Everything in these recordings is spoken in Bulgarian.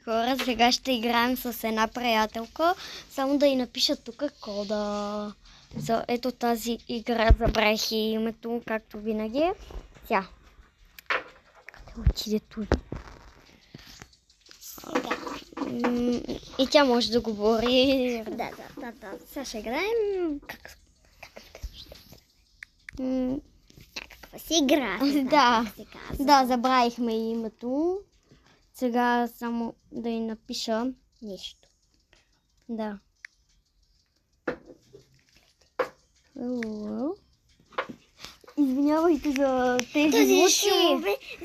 хора, сега ще играем с една приятелка. Само да й напиша тук кода. За ето тази игра, забравих и името, както винаги. Тя. Къде отиде тук? И тя може да говори. Да. Сега ще играем. Каква си игра? Да, забравихме името. Сега само да й напиша нещо. Да. Извинявайте за тези звуци.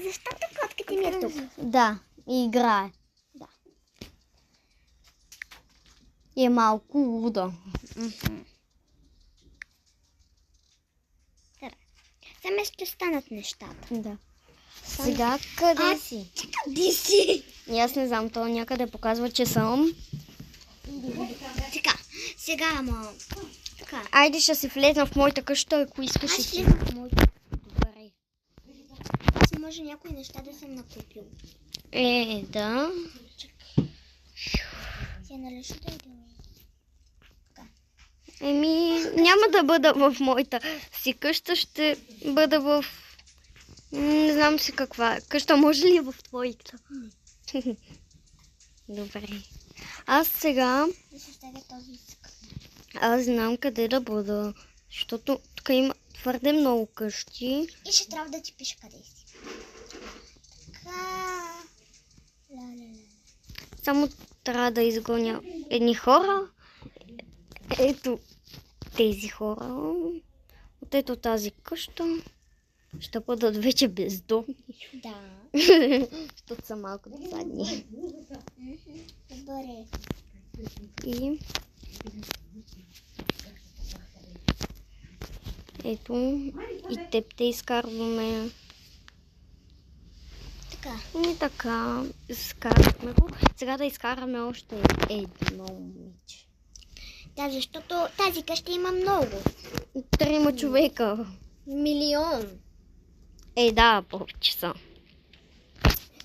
Защото котката ми е тук. Да, и играе. Да. И е малко луда. Сега ще станат нещата. Да. Сега къде си? Къде си? И аз не знам, то някъде показва, че съм. Така, сега така. Айде ще си влезна в моята къща, ако искаш. Аз ще влезна в моята. Добре. Аз може някои неща да съм накупил. Да. Сега нали ще дойде? Няма да бъда в моята си къща, ще бъда в... Не знам си каква къща, може ли в твоята? Добре. Аз сега... Аз знам къде да бъда, защото тук има твърде много къщи. И ще трябва да ти пиша къде си. Така... Само трябва да изгоня едни хора. Ето тези хора. От ето тази къща. Ще бъдат вече бездомни. Да. Защото са малко досадни. Добре. И... Ето. И теб те изкарваме. Така. И така. Изкарваме го. Сега да изкараме още едно момиче. Да, защото тази къща има много. 3 човека. Милион. Да, повече са.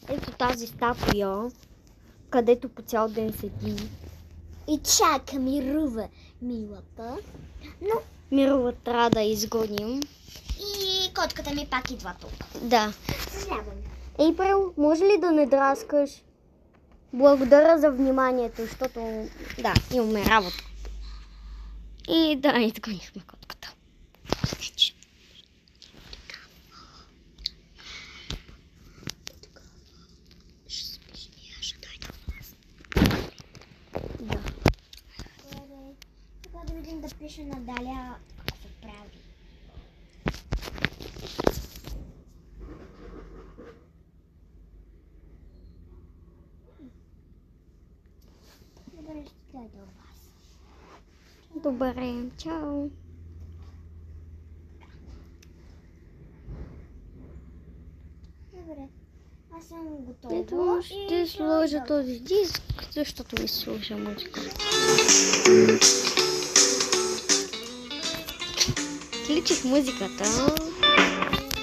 Ето тази статуя, където по цял ден седи. И чака мирува милата. Но... Мирова трябва да изгоним. И котката ми пак идва тук. Да. Съжалявам. Ейприл, може ли да не драскаш? Благодаря за вниманието, защото да, имаме работа. И да, изгонихме котката. Да. Сега да видим да пише на Даля какво се прави. Добре, ще дойда у вас. Добре, чао. Добре, аз съм готова. Ето ще сложа този диск, защото ми слуша музика. Включих музиката.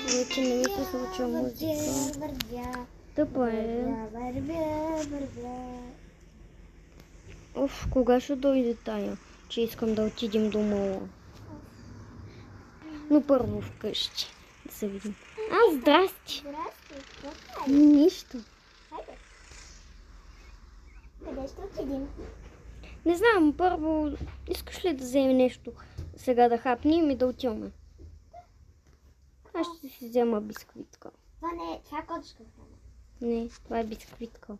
Вече не ми се случва музика. Вървя. Тъпо е. Вървя. Кога ще дойде тая, че искам да отидем до мола? Но първо вкъщи. Да се видим. Здрасти. Здрасти, какво прави? Нищо. Хайде. Къде ще отидем? Не знам, първо искаш ли да вземем нещо сега да хапнем и да отиваме? Аз ще си взема бисквитка. Това не е, това е котешка храна. Не, това е бисквитка.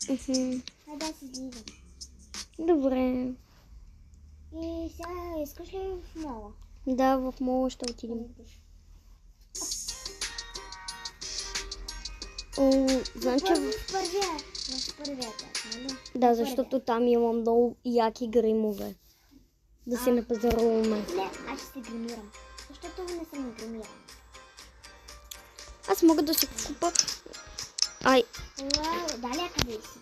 Да си излизам. Добре. И сега искаш ли в мола? Да, в мола ще отидем. Знам, че... В първия клас, нали? Да, защото там има много яки гримове. Да се напазаруваме. Не, аз ще се гримирам. Защото не съм гримирана. Аз мога да си купа... Даля къде си?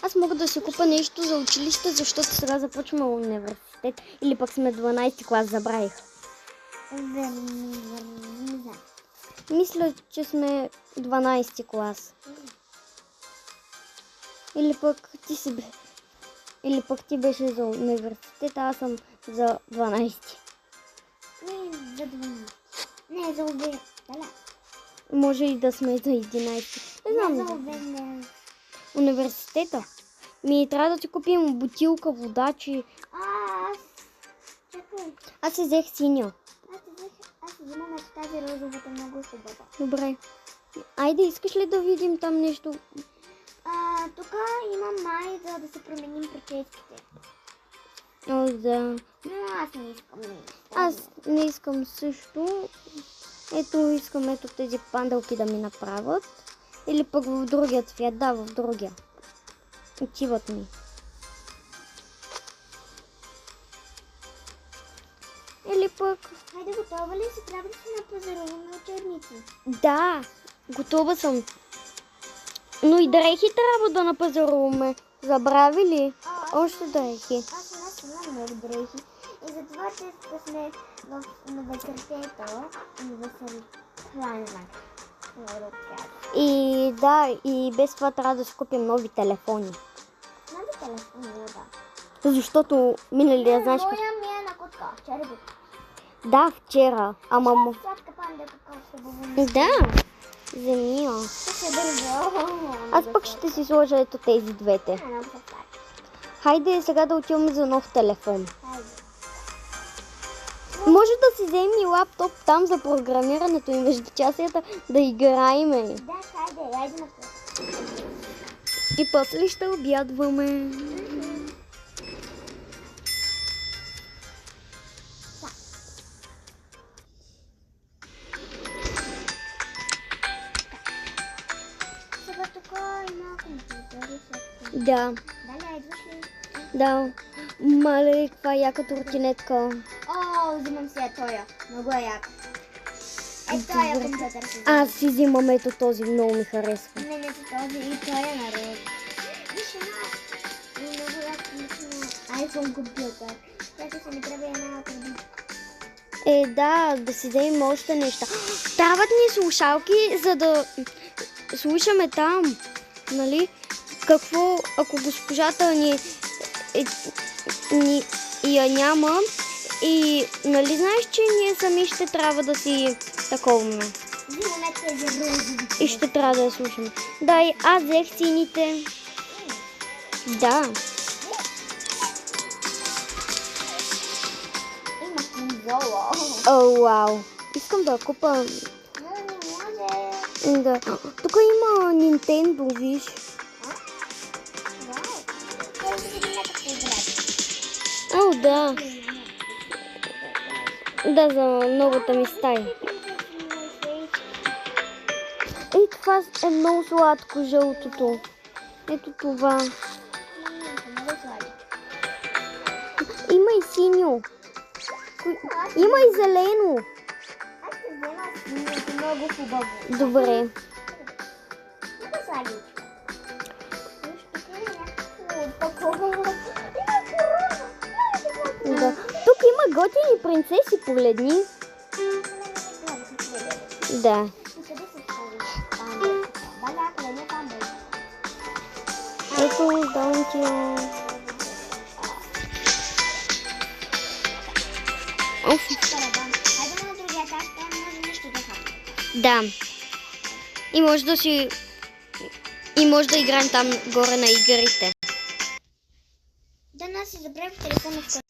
Аз мога да си купа нещо за училище, защото сега започваме университет. Или пък сме 12 клас, забравих. Не знам. Мисля, че сме 12 клас. Или пък ти беше за университет, аз съм за 12. Не, за 12. Не, за обед. Да. Може и да сме за 11. Не знам. За обед не. Университета. Трябва да си купим бутилка, вода, че... Аз... Чакай. Аз си взех синя. Аз си взимам тази розовата, много хубава. Добре. Айде, искаш ли да видим там нещо? Тук има май, за да се променим прическите. О, да. Но аз не искам. Аз не искам също. Искам тези панделки да ми направят. Или пък в другия цвят. Да, в другия. Отиват ми. Или пък... Хайде, готова ли си? Трябва да си напазаруваме учебници. Да, готова съм. Но и дрехи трябва да напазаруваме. Забрави ли? Още дрехи. Аз имам много дрехи. И затова, че сме на вечертето и весели хранвак. И да, и без това трябва да си купим нови телефони. Нови телефони, да. Защото миналия, знаеш... Моя ми е на котка. Вчера бе. Да, вчера. Ама... Сладка панда, какво ще бъде. Да, вземи я. Ще се държа. Аз пък ще си сложа ето тези двете. Хайде сега да отиваме за нов телефон. Може да си вземем и лаптоп там за програмирането и между часията да играеме. Да, хайде на това. И после ще обядваме. Сега тук има компютър. Да. Даля, идваш ли? Да. Мале, каква яка тортинетка. О, взимам се тоя. Много е як. Тоя компютър си. Аз си взимам ето този, много ми харесва. Не, този и тоя наред. Виж една. И много як лично iPhone компютър. Тя се ми трябва една турбичка. Да си вземем още неща. Трябват ни слушалки, за да слушаме там. Нали? Какво, ако госпожата ни я няма и нали знаеш, че ние сами ще трябва да си таковаме. Взимаме тези розови. И ще трябва да я слушаме. Да, и аз взех сините. Да. Има конзола. О, вау. Искам да я купа. Не може. Да. Тук има Nintendo, виж. О, да. Да, за новата ми стая. И това е много сладко, жълтото. Ето това. Има и синьо. Има и зелено. Аз ще взема синьото, много хубаво. Добре. Много сладичко. Виж, тук е някакво такова. Да. Тук има готини принцеси, погледни. Да. Ето, давам ти. Да. И може да играем там горе на игрите. Да, нас си забравих телефона в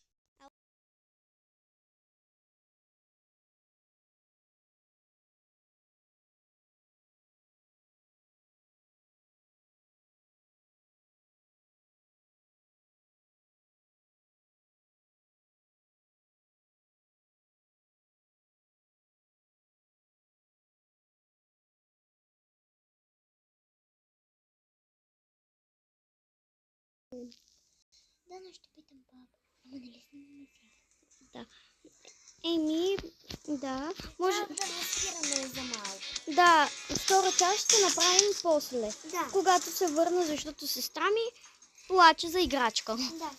Да, но ще питам баба. Ама нали снимаме сега? Да. Да. Може... Да маскираме за малко. Да, втора част ще направим после. Да. Когато се върна, защото сестра ми плаче за играчка. Да.